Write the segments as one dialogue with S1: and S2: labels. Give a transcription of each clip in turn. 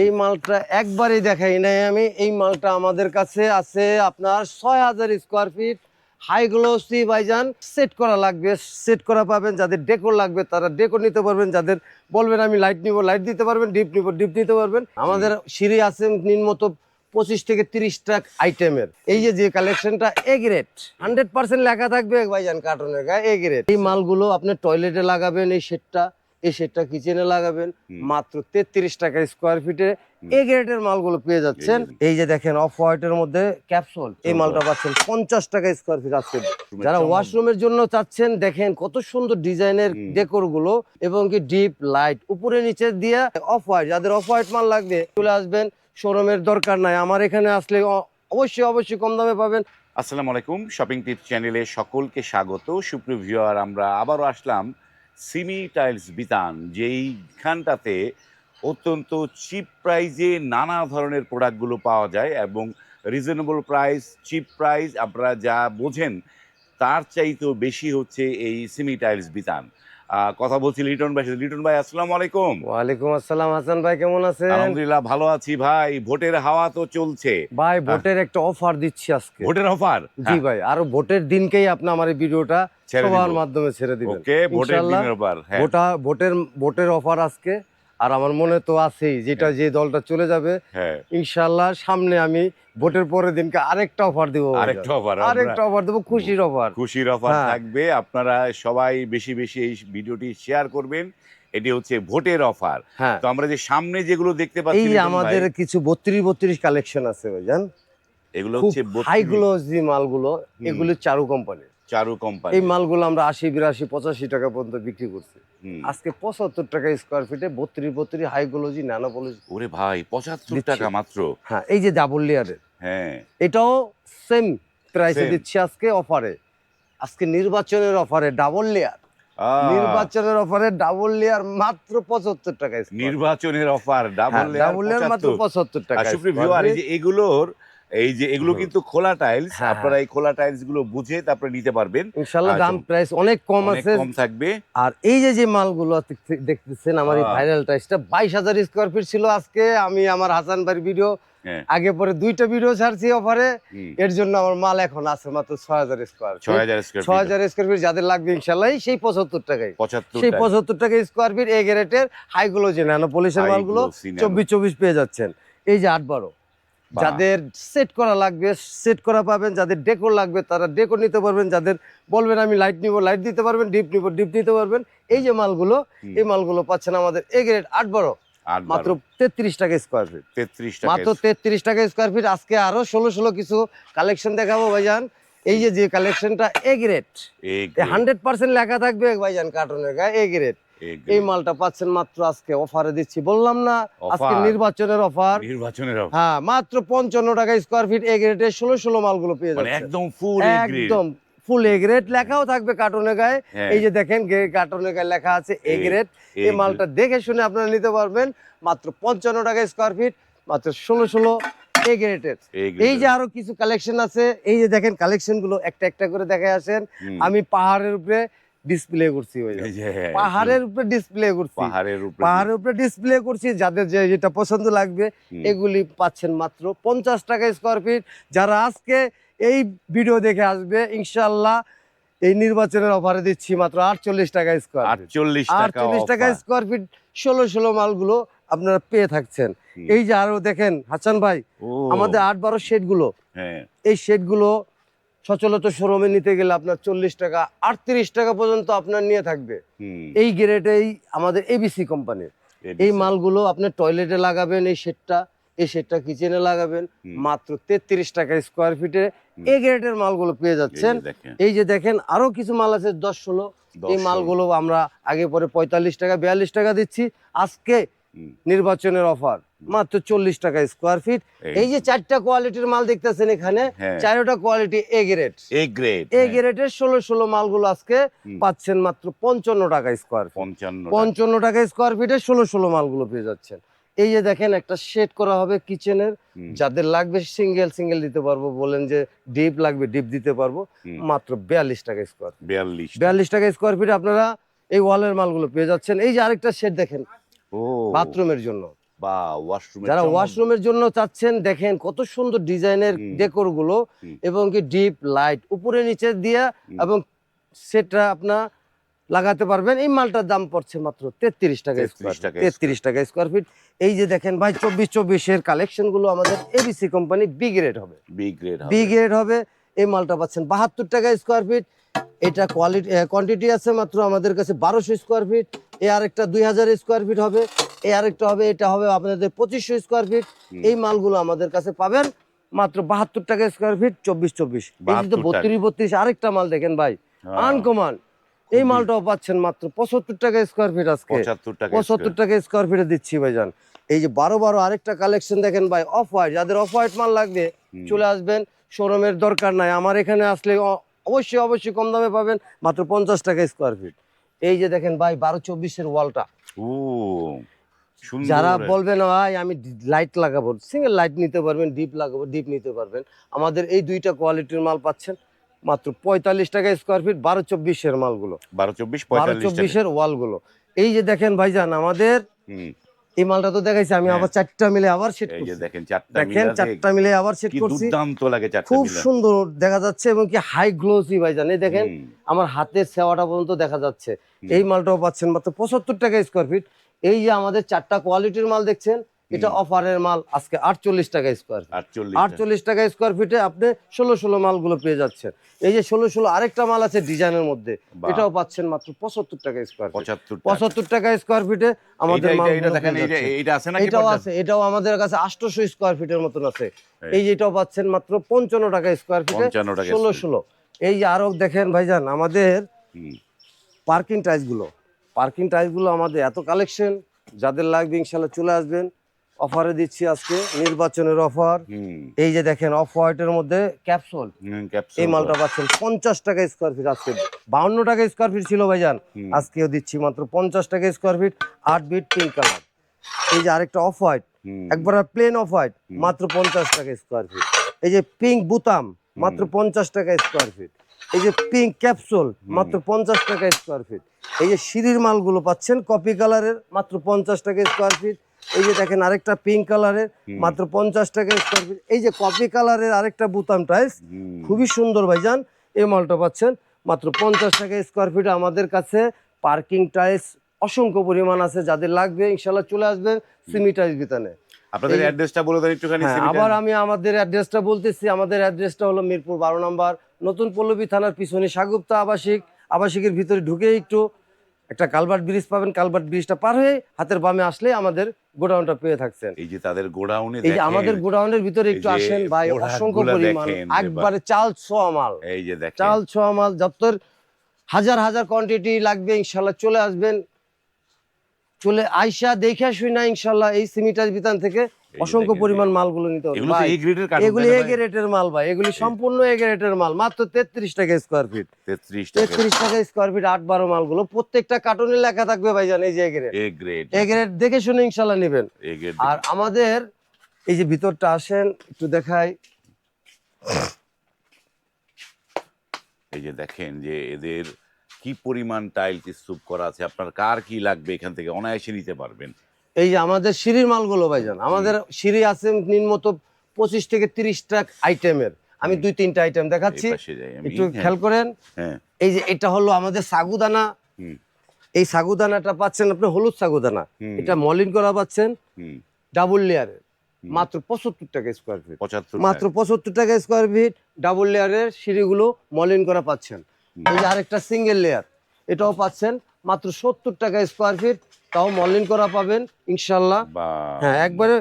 S1: এই মালটা একবারই দেখাই নাই আমি। এই মালটা আমাদের কাছে আছে আপনার ৬,০০০ স্কোয়ার ফিট হাই গ্লোসি ভাইজান। সেট করা লাগবে সেট করা পাবেন, যাদের ডেকোর লাগবে তারা ডেকোর নিতে পারবেন, যাদের বলবেন আমি লাইট নিব লাইট দিতে পারবেন, ডিপ নিব ডিপ নিতে পারবেন। আমাদের সিঁড়ি আছে নিম্নত 25 থেকে 30টা আইটেমের। এই যে কালেকশনটা এ গ্রেড 100% লেখা থাকবে ভাইজান কার্টনের গায়ে এ গ্রেড। এই মালগুলো আপনি টয়লেটে লাগাবেন, এই সেটটা কিচেনে লাগাবেন মাত্র 33 টাকা স্কোয়ার ফিটে এ গ্রেডের মালগুলো পেয়ে যাচ্ছেন। এই যে দেখেন অফ হোয়াইটের মধ্যে ক্যাপসুল, এই মালটা পাচ্ছেন 50 টাকা স্কোয়ার ফিট আজকে। যারা ওয়াশরুমের জন্য চাচ্ছেন দেখেন কত সুন্দর ডিজাইনের ডেকোর গুলো এবং কি ডিপ লাইট উপরে নিচে দিয়ে অফ হোয়াইট। যাদের অফ হোয়াইট মাল লাগবে চলে আসবেন, শোরুমের দরকার নাই, আমার এখানে আসলে অবশ্যই কম দামে পাবেন।
S2: আসসালামু আলাইকুম, শপিং টিপস চ্যানেলে সকলকে স্বাগত। সুপ্রিয় ভিউয়ার, আমরা আবারও আসলাম সিমি টাইলস বিতান, যেইখানটাতে অত্যন্ত চিপ প্রাইজে নানা ধরনের প্রোডাক্টগুলো পাওয়া যায় এবং রিজনেবল প্রাইস, চিপ প্রাইস আপনারা যা বোঝেন তার চাইতেও বেশি হচ্ছে এই সিমি টাইলস বিতান। কথা বলছি লিটন ভাই। লিটন ভাই, আসসালামু আলাইকুম।
S1: ওয়ালাইকুম আসসালাম। হাসান ভাই কেমন আছেন?
S2: আলহামদুলিল্লাহ ভালো আছি ভাই। ভোটের হাওয়া তো চলছে
S1: ভাই, ভোটের একটা অফার দিচ্ছি আজকে।
S2: ভোটের অফার?
S1: জি ভাই, আর ভোটের দিনকেই আপনি আমার এই ভিডিওটা সবার মাধ্যমে ছেড়ে দিবেন।
S2: ওকে, ভোটের দিনের অফার। হ্যাঁ,
S1: ভোটের অফার আজকে। আর আমার মনে তো আছেই যেটা যে দলটা চলে যাবে ইনশাআল্লাহ সামনে আমি ভোটের পরের দিনকে আরেকটা অফার দিব, আরেকটা অফার দেবো, খুশির অফার
S2: থাকবে। আপনারা সবাই বেশি বেশি এই ভিডিওটি শেয়ার করবেন। এটি হচ্ছে ভোটের অফার। তো আমরা যে সামনে যেগুলো দেখতে পাচ্ছি,
S1: এই আমাদের কিছু 32 কালেকশন আছে ভাইজান।
S2: এগুলো হচ্ছে
S1: হাই গ্লোসি মালগুলো, এগুলো চারু কোম্পানি। এই মালগুলো আমরা 80, 82, 85 টাকা পর্যন্ত বিক্রি করছি। আজকে 75 টাকা স্কোয়ার ফিটে 32 হাই গ্লোসি ন্যানো পলিশ।
S2: ওরে ভাই, 75 টাকা মাত্র?
S1: হ্যাঁ, এই যে ডাবল লেয়ারের,
S2: হ্যাঁ,
S1: এটাও সেম প্রাইসে দিচ্ছি আজকে অফারে। আজকে নির্বাচনের অফারে ডাবল লেয়ার, নির্বাচনের অফারে ডাবল লেয়ার মাত্র 75 টাকা।
S2: নির্বাচনের অফার ডাবল লেয়ার
S1: মাত্র 75 টাকা।
S2: সুপ্রিয় ভিউয়ার, এই যে এগুলো কিন্তু খোলা টাইলস। আপনারা এই খোলা টাইলস গুলো বুঝে তারপরে নিতে পারবেন
S1: ইনশাআল্লাহ। দাম প্রাইস অনেক কম আছে,
S2: কম থাকবে।
S1: আর এই যে মালগুলো দেখতেছেন আমার এই ভাইরাল টাইলসটা 22,000 স্কোয়ার ফিট ছিল। আজকে আমি আমার হাসান ভাইয়ের ভিডিও আগে পরে 2টা ভিডিও ছাড়ছি অফারে, এর জন্য আমার মাল এখন আছে মাত্র 6,000 স্কোয়ার ফিট। যাদের লাগবে ইনশাআল্লাহ সেই 75 টাকায়, সেই 75 টাকা স্কোয়ার ফিট এ গ্রেডের হাই গ্লোসি ন্যানো পলিশের মালগুলো 24 পেয়ে যাচ্ছেন। এই যে 8-12 যাদের সেট করা লাগবে সেট করা পাবেন, যাদের ডেকোর লাগবে তারা ডেকোর নিতে পারবেন, যাদের বলবেন আমি লাইট নিব লাইট দিতে পারবেন, ডিপ নিব ডিপ নিতে পারবেন। এই যে মালগুলো, এই মালগুলো পাচ্ছেন আমাদের এ গ্রেড 8-12 মাত্র 33 টাকা স্কোয়ার ফিট। মাত্র 33 টাকা স্কোয়ার ফিট। আজকে আরো 16 কিছু কালেকশন দেখাবো ভাইজান। এই যে কালেকশনটা এ গ্রেড 100% লেখা থাকবে ভাইজান কার্টনের গায়ে এ গ্রেড। এই মালটা পাচ্ছেন মাত্র আজকে অফারে দিচ্ছি, বললাম না আজকে নির্বাচনের অফার। হ্যাঁ, মাত্র 55 টাকা স্কোয়ার ফিট এ গ্রেডের 16 মালগুলো পেয়ে যাবেন।
S2: একদম
S1: ফুল এ গ্রেড লেখাও থাকবে কার্টনের গায়ে। এই যে দেখেন কার্টনের গায়ে লেখা আছে এ গ্রেড। এই মালটা দেখে শুনে আপনারা নিতে পারবেন মাত্র 55 টাকা স্কোয়ার ফিট, মাত্র 16 এ গ্রেডের। এই যে আরো কিছু কালেকশন আছে, এই যে দেখেন কালেকশন গুলো একটা একটা করে দেখে আসেন। আমি পাহাড়ের উপরে ডিসপ্লে করছি, পাহাড়ের উপরে ডিসপ্লে করছি। যাদের যেটা পছন্দ লাগবে এগুলি পাচ্ছেন মাত্র 50 টাকা স্কোয়ার ফিট। যারা আজকে এই ভিডিও দেখে আসবে ইনশাআল্লাহ এই নির্বাচনের অফারে দিচ্ছি মাত্র 48 টাকা স্কোয়ার ফিট। 48 টাকা স্কোয়ার ফিট 16 মালগুলো আপনারা পেয়ে থাকছেন। এই যে আরো দেখেন হাসান ভাই, আমাদের 8-12 শেড গুলো, এই শেড গুলো সচলত শোরুমে নিতে গেলে আপনার 40 টাকা 38 টাকা পর্যন্ত আপনার নিয়ে থাকবে। এই গ্রেডেই আমাদের এবিসি কোম্পানির এই মালগুলো আপনি টয়লেটে লাগাবেন, এই সেটটা কিচেনে লাগাবেন মাত্র 33 টাকা স্কোয়ার ফিটে এ গ্রেডের মালগুলো পেয়ে যাচ্ছেন। এই যে দেখেন আরো কিছু মাল আছে 10-16, এই মালগুলো আমরা আগে পরে 45 টাকা 42 টাকা দিচ্ছি। আজকে নির্বাচনের অফার মাত্র 40 টাকা স্কোয়ার ফিট। এই যে 4টা কোয়ালিটির মাল দেখতেছেন এখানে, 4টা কোয়ালিটি এ গ্রেডের 16 মালগুলো আজকে পাচ্ছেন মাত্র 55 টাকা স্কোয়ার ফিট। 55 টাকা স্কোয়ার ফিটে 16 মালগুলো পেয়ে যাচ্ছেন। এই যে দেখেন একটা শেড করা হবে কিচেনের, যাদের লাগবে সিঙ্গেল দিতে পারবো, বলেন যে ডিপ লাগবে ডিপ দিতে পারবো, মাত্র 42 টাকা স্কোয়ার, 42 টাকা স্কোয়ার ফিট আপনারা এই ওয়ালের মালগুলো পেয়ে যাচ্ছেন। এই যে আরেকটা শেড দেখেন বাথরুমের জন্য,
S2: বা ওয়াশরুমের
S1: যারা ওয়াশরুমের জন্য চাচ্ছেন দেখেন কত সুন্দর ডিজাইনের ডেকোর গুলো এবং কি ডিপ লাইট উপরে নিচে দিয়ে এবং সেটা আপনার লাগাতে পারবেন। এই মালটার দাম পড়ছে মাত্র 33 টাকা স্কয়ার ফিট। 33 টাকা স্কয়ার ফিট। এই যে দেখেন ভাই 24-24 এর কালেকশন গুলো আমাদের এবিসি কোম্পানি বি গ্রেড হবে, বি গ্রেড হবে। এই মালটা পাচ্ছেন 72 টাকা স্কয়ার ফিট। এটা কোয়ান্টিটি আছে মাত্র আমাদের কাছে 1200 স্কয়ার ফিট। এই আরেকটা 2000 স্কয়ার ফিট হবে, এই আরেকটা হবে, এটা হবে আপনাদের 2500 স্কয়ার ফিট। এই মালগুলো আমাদের কাছে পাবেন মাত্র 72 টাকা স্কয়ার ফিট। 24-24 এই যে 32-32 আরেকটা মাল দেখেন ভাই আনকমন। এই মালটাও পাচ্ছেন মাত্র 75 টাকা স্কয়ার ফিট। আজকে 75 টাকা স্কয়ার ফিটে দিচ্ছি ভাইজান। এই যে 12 আরেকটা কালেকশন দেখেন ভাই অফ হোয়াইট। যাদের অফ হোয়াইট মাল লাগবে চলে আসবেন, শোরুমের দরকার নাই, আমার এখানে আসলে অবশ্যই কম দামে পাবেন মাত্র 50 টাকা স্কয়ার ফিট। এই যে দেখেন ভাই 12-24 এর ওয়ালটা। যারা বলবেন ভাই আমি লাইট লাগাবো, সিঙ্গেল লাইট নিতে পারবেন, ডিপ লাগাবো ডিপ নিতে পারবেন। আমাদের এই দুইটা কোয়ালিটির মাল পাচ্ছেন মাত্র 45 টাকা স্কয়ার ফিট। 12-24 এর মালগুলো, 12-24 এর ওয়ালগুলো। এই যে দেখেন ভাইজান আমাদের এই মালটা তো দেখাইছি আমি, আবার 4টা মিলে আবার সেট করছি। এই যে দেখেন 4টা মিলে আবার সেট করছি, দুর্দান্ত লাগে 4টা মিলে, খুব সুন্দর দেখা যাচ্ছে এবং কি হাই গ্লোসি ভাইজান। এই দেখেন আমার হাতের সেওয়াটা পর্যন্ত দেখা যাচ্ছে। এই মালটাও পাচ্ছেন মাত্র 75 টাকা স্কয়ার ফিট। এই যে আমাদের 4টা কোয়ালিটির মাল দেখছেন, এটা অফারের মাল আজকে 48 টাকা স্কয়ার ফিট। 48 টাকা স্কয়ার ফিটে আপনি 16 মালগুলো পেয়ে যাচ্ছেন। এই যে 16 আরেকটা মাল আছে ডিজাইনের মধ্যে, এটাও পাচ্ছেন মাত্র 75 টাকা স্কয়ার ফিট। 75 টাকা স্কয়ার ফিটে আমাদের মাল দেখেন। এটাও আছে, এটাও আমাদের কাছে 800 স্কয়ার ফিটের মতন আছে। এই যে এটাও পাচ্ছেন মাত্র 55 টাকা স্কয়ার ফিটে 16। এই যে আরো দেখেন ভাইজান আমাদের পার্কিং টাইলস গুলো আমাদের এত কালেকশন, যাদের লাগবে ইনশাআল্লাহ চলে আসবেন। অফারে দিচ্ছি আজকে নির্বাচনের অফার। এই যে দেখেন অফ হোয়াইটের মধ্যে ক্যাপসুল, এই মালটা পাচ্ছেন 50 টাকা স্কয়ার ফিট। আজকে 52 টাকা স্কয়ার ফিট ছিল ভাইজান, আজকেও দিচ্ছি মাত্র 50 টাকা স্কয়ার ফিট। 8 বিট পিঙ্ক কালার। এই যে আরেকটা অফ হোয়াইট, একবার প্লেন অফ হোয়াইট মাত্র 50 টাকা স্কয়ার ফিট। এই যে পিঙ্ক বুতাম মাত্র 50 টাকা স্কয়ার ফিট। এই যে পিঙ্ক ক্যাপসুল মাত্র 50 টাকা স্কয়ার ফিট। এই যে সিঁড়ির মালগুলো পাচ্ছেন কপি কালারের মাত্র 50 টাকা স্কয়ার ফিট। এই যে দেখেন আরেকটা পিঙ্ক কালারের মাত্র 50 টাকা স্কয়ার ফিট। এই যে কপি কালারের আরেকটা বুতাম টাইলস খুবই সুন্দর ভাইজান, এই মালটা পাচ্ছেন মাত্র 50 টাকা স্কয়ার ফিট। আমাদের কাছে পার্কিং টাইলস অসংখ্য পরিমাণ আছে, যাদের লাগবে ইনশাআল্লাহ চলে আসবেন সিমি টাইলস বিতানে।
S2: আপনাদের অ্যাড্রেসটা বলে দেন একটুখানি।
S1: আবার আমি আমাদের অ্যাড্রেসটা বলতেছি, আমাদের অ্যাড্রেসটা হলো মিরপুর 12 নম্বর, নতুন পল্লবী থানার পিছনে সাগুপ্তা আবাসিকের ভিতরে ঢুকে একটু একটা কালভার্ট ব্রিজ পাবেন। কালভার্ট ব্রিজটা পার হয়ে হাতের বামে আসলে আমাদের গোডাউনটা পেয়ে থাকছেন।
S2: এই যে তাদের গোডাউনে,
S1: এই যে আমাদের গোডাউনের ভিতরে একটু আসেন ভাই, অসংখ্য পরিমাণ একবারে চাল ছোঁয়া মাল। এই যে দেখেন চাল ছোঁয়া মাল, যত হাজার কোয়ান্টিটি লাগবে ইনশাআল্লাহ চলে আসবেন। চলে আইসা দেখে শুই না ইনশাআল্লাহ এই সিমিটার বিতান থেকে অসংখ্য পরিমাণ মালগুলো নিতে হবে ভাই। এগুলি এ গ্রেডের মাল ভাই, এগুলি সম্পূর্ণ এ গ্রেডের মাল। মাত্র 33 টাকা স্কয়ার ফিট। 33 টাকা স্কয়ার ফিট 8-12 মালগুলো প্রত্যেকটা কার্টুনে লেখা থাকবে ভাইজান এই যে এ গ্রেড দেখে শুনে ইনশাআল্লাহ নেবেন। আর আমাদের এই যে ভিতরটা আসেন একটু দেখাই।
S2: এই যে দেখেন যে এদের কি পরিমাণ টাইলস স্তূপ করা আছে। আপনার কার কি লাগবে এখান থেকে অনায়াসে নিতে পারবেন।
S1: এই যে আমাদের সিঁড়ির মালগুলো ভাইজান, আমাদের সিঁড়ি আছে নিম্নত 25 থেকে 30টা আইটেমের। আমি 2-3টা আইটেম দেখাচ্ছি, একটু খেয়াল করেন। এই যে এটা হলো আমাদের সাগুদানা। এই সাগুদানাটা পাচ্ছেন আপনি হলুদ সাগুদানা, এটা মলিন করা পাচ্ছেন ডাবল লেয়ারের মাত্র 75 টাকা স্কয়ার ফিট। মাত্র 75 টাকা স্কয়ার ফিট ডাবল লেয়ারের সিঁড়িগুলো মলিন করা পাচ্ছেন। এই যে আরেকটা সিঙ্গেল লেয়ার, এটাও পাচ্ছেন মাত্র 70 টাকা স্কয়ার ফিট, তাও মলিন করা পাবেন ইনশাআল্লাহ। হ্যাঁ একবারে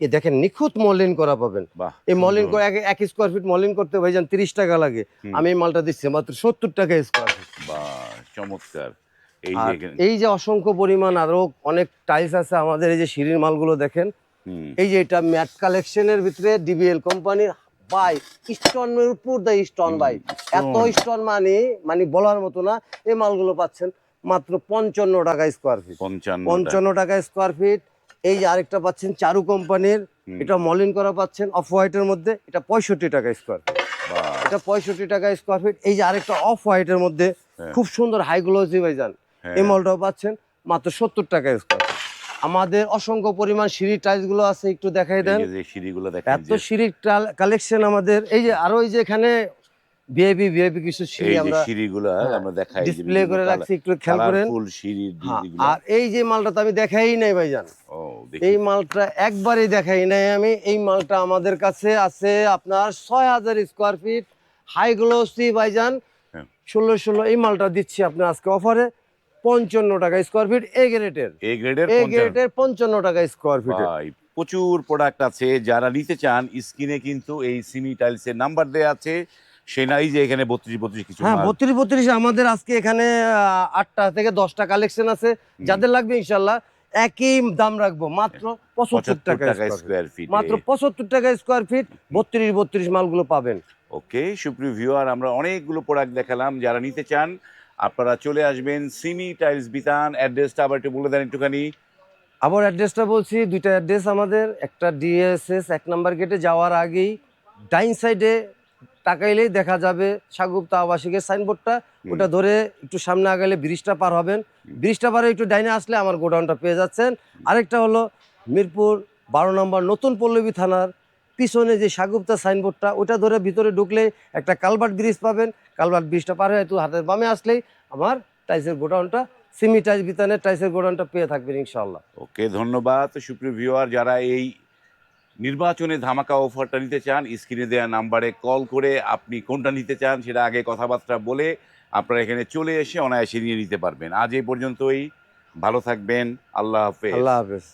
S1: এ দেখেন নিখুঁত মলিন করা পাবেন। এই মলিন করে 1 স্কয়ার ফিট মলিন করতে ভাইজান 30 টাকা লাগে, আমি এই মালটা দিচ্ছি মাত্র 70 টাকা স্কয়ার ফিট।
S2: বাহ চমৎকার।
S1: এই যে অসংখ্য পরিমাণ আরো অনেক টাইলস আছে আমাদের। এই যে সিঁড়ির মালগুলো দেখেন, এই যে এটা ম্যাট কালেকশনের ভিতরে ডিবিএল কোম্পানির ভাই, স্টোনের উপর দা স্টোন ভাই, এত স্টোন মানে বলার মতো না। এই মালগুলো পাচ্ছেন মাত্র 55 টাকা স্কয়ার ফিট। 55 টাকা স্কয়ার ফিট। এই যে আরেকটা পাচ্ছেন চারু কোম্পানির, এটা মলিন করা পাচ্ছেন অফ হোয়াইটের মধ্যে, এটা 65 টাকা স্কয়ার ফিট। এটা 65 টাকা স্কয়ার ফিট। এই যে আরেকটা অফ হোয়াইটের মধ্যে খুব সুন্দর হাই গ্লোসি ভাইজান, এই মালটাও পাচ্ছেন মাত্র 70 টাকা স্কয়ার ফিট। আমাদের অসংখ্য পরিমাণ সিঁড়ি টাইলস গুলো আছে, একটু দেখাই দেন।
S2: এই যে সিঁড়িগুলো দেখেন,
S1: এত সিঁড়ির কালেকশন আমাদের। এই যে আরো এই যে এখানে ভিআইপি কিছু সিঁড়ি
S2: এই যে
S1: আমরা
S2: সিঁড়িগুলো আমরা দেখাই, যে
S1: ডিসপ্লে করে রাখছি, একটু খেয়াল করেন।
S2: কালারফুল সিঁড়ির
S1: হ্যাঁ,
S2: যেগুলো।
S1: আর এই যে মালটা তো আমি দেখাই নাই ভাইজান,
S2: ও দেখি।
S1: এই মালটা একবারই দেখাই নাই আমি। এই মালটা আমাদের কাছে আছে আপনার 6000 স্কোয়ার ফিট, হাই গ্লোসি ভাইজান।
S2: হ্যাঁ।
S1: 16 এই মালটা দিচ্ছি আপনার আজকে অফারে 55 টাকা স্কোয়ার ফিট, এ গ্রেডের।
S2: এ গ্রেডের
S1: এ গ্রেডের 55 টাকা স্কোয়ার ফিট।
S2: ভাই প্রচুর প্রোডাক্ট আছে, যারা নিতে চান স্ক্রিনে কিন্তু এই সিমি টাইলসের নাম্বার দেয়া আছে। সে নাই যে এখানে 32 কিছু
S1: হ্যাঁ,
S2: মাল।
S1: 32 আমাদের আজকে এখানে 8টা থেকে 10টা কালেকশন আছে। যাদের লাগবে ইনশাল্লাহ একই দাম রাখবো, মাত্র 75 টাকা
S2: স্কোয়ার ফিট।
S1: মাত্র 75 টাকা স্কোয়ার ফিট 32 মালগুলো পাবেন।
S2: ওকে সুপ্রিয় ভিউয়ার, আমরা অনেকগুলো প্রোডাক্ট দেখালাম। যারা নিতে চান আপনারা চলে আসবেন সিমি টাইলস বিতান। অ্যাড্রেসটা আবার একটু বলে দেন একটুখানি।
S1: আবার অ্যাড্রেসটা বলছি, দুইটা অ্যাড্রেস আমাদের। একটা ডিএসএস 1 নম্বর গেটে যাওয়ার আগেই ডাইন সাইডে তাকাইলেই দেখা যাবে সাগুপ্তা আবাসিকের সাইনবোর্ডটা। ওটা ধরে একটু সামনে আগালে ব্রিজটা পার হবেন, ব্রিজটা পারে একটু ডাইনে আসলে আমার গোডাউনটা পেয়ে যাচ্ছেন। আরেকটা হলো মিরপুর 12 নম্বর নতুন পল্লবী থানার পিছনে যে সাগুপ্তা সাইনবোর্ডটা, ওটা ধরে ভিতরে ঢুকলে একটা কালভার্ট ব্রিজ পাবেন। কালভার্ট ব্রিজটা পার হয়ে একটু হাতের বামে আসলেই আমার টাইসের গোডাউনটা, সিমি টাইস বিতানের টাইসের গোডাউনটা পেয়ে থাকবেন ইনশাআল্লাহ।
S2: ওকে ধন্যবাদ। সুপ্রিয় ভিউয়ার, যারা এই নির্বাচনে ধামাকা অফারটা নিতে চান স্ক্রিনে দেওয়া নাম্বারে কল করে আপনি কোনটা নিতে চান সেটা আগে কথাবার্তা বলে আপনারা এখানে চলে এসে অনায়াসে নিয়ে নিতে পারবেন। আজ এই পর্যন্তই, ভালো থাকবেন, আল্লাহ হাফেজ।
S1: আল্লাহ হাফেজ।